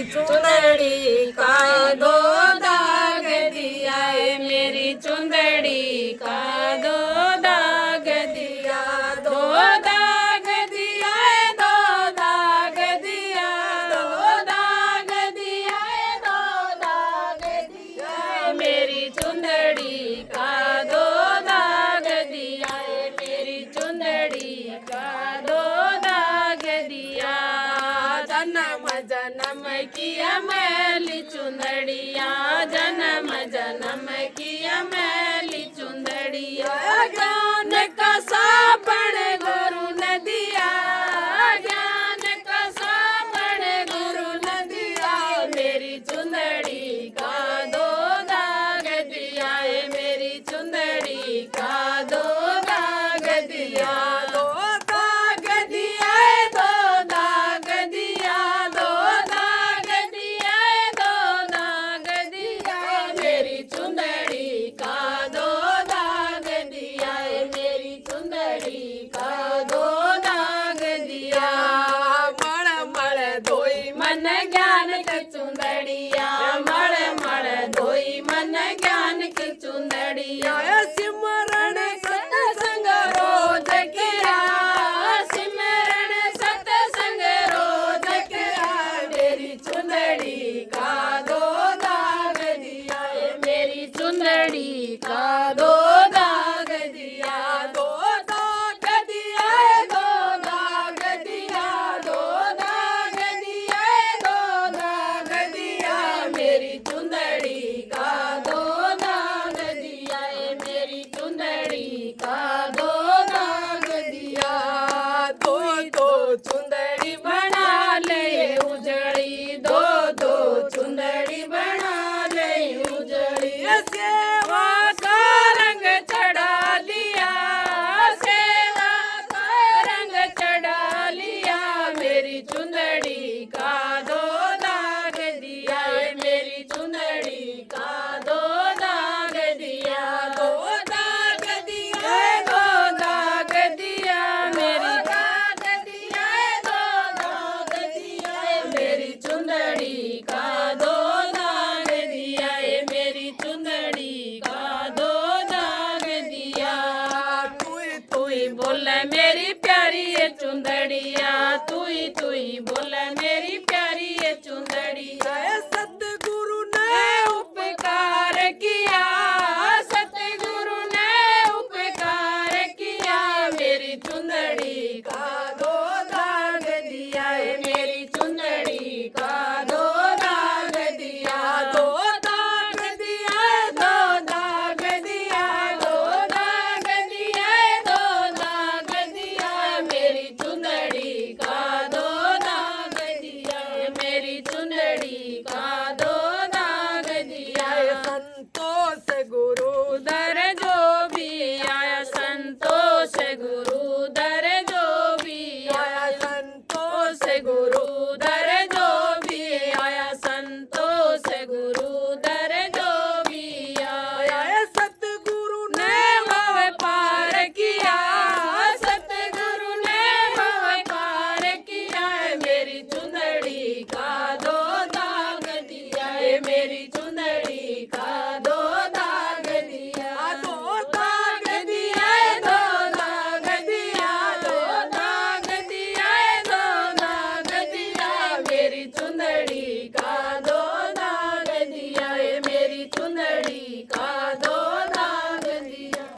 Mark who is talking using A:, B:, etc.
A: चुंदड़ी का दो दाग दिया है, मेरी चुंदड़ी का दो दाग दिया, दो दाग दिया है, दो दाग दिया, दो दाग दिया है, दो दाग दिया है, मेरी चुंदड़ी का दो दाग दिया है, मेरी चुंदड़ी का दो दाग दिया। जन्म जन्म किया मैली चुंदड़िया, जन्म जन्म किया मैली चुंदड़िया, ज्ञान का साबण गुरु न दिया, ज्ञान का साबण गुरु न दिया, मेरी चुंदड़ी का दो दाग दिया है, मेरी चुंदड़ी का दो दाग दिया, दो दाग दिया है, दो दाग दिया, दो दाग दिया है, दो दाग दिया, मेरी चुंदड़ी का दो दाग दिया है, मेरी चुंदड़ी का दो दाग दिया। मण मण धोई मन ज्ञान की चुंदड़िया, मण मण धोई मन ज्ञान की चुंदड़िया, सिमरण सत्संग रोज किया, सिमरण सत्संग रोज किया, मेरी चुंदड़ी का दो दाग दिया है, मेरी चुंदड़ी का दो दाग दिया, दो दाग दिया है, दो दाग दिया, दो दाग दिया है, दो दाग दिया, मेरी चुंदड़ी का दो दाग दिया है, मेरी चुंदड़ी का दो दाग दिया। दो चुंदड़ी बना ले उजड़ी, दो चुंदड़ी बना ले उजड़ी, सेवा का रंग चढ़ा लिया, सेवा का रंग चढ़ा लिया, मेरी चुंदड़ी का दो दाग दिया है, मेरी चुंदड़ी का दो दाग दिया, दो दाग दिया है, दो दाग दिया, मेरी दाग दिया है, दो दाग दिया है, मेरी चुंदड़ी का दो दाग दिया है, मेरी चुंदड़ी का दो दाग दिया। तू ही बोल मेरी प्यारी ये चुंदड़िया, तू ही बोल मेरी प्यारी ये चुंदड़िया, सतगुरु ने उपकार किया, सतगुरु ने उपकार किया, मेरी चुंदड़ी का दो दाग दिया है, मेरी चुंदड़ी का दो दाग दिया, दो दाग दिया है, दो दाग दिया, दो दाग दिया है, दो दाग दिया, मेरी चुंदड़ी का दो दाग दिया है, मेरी चुंदड़ी का दो दाग दिया। संतोष गुरु दर जो भी आया, संतोष गुरु दर जो भी आया, संतोष गुरु दर जो भी आया, संतोष गुरु दर जो भी आया, सतगुरु ने भव पार किया, सतगुरु ने भव पार किया, मेरी चुंदड़ी का दो दाग दिया है, मेरी चुंदड़ी का दो दाग दिया, दो दाग दिया है, दो दाग दिया, दो दाग दिया है, दो दाग दिया, मेरी चुंदड़ी का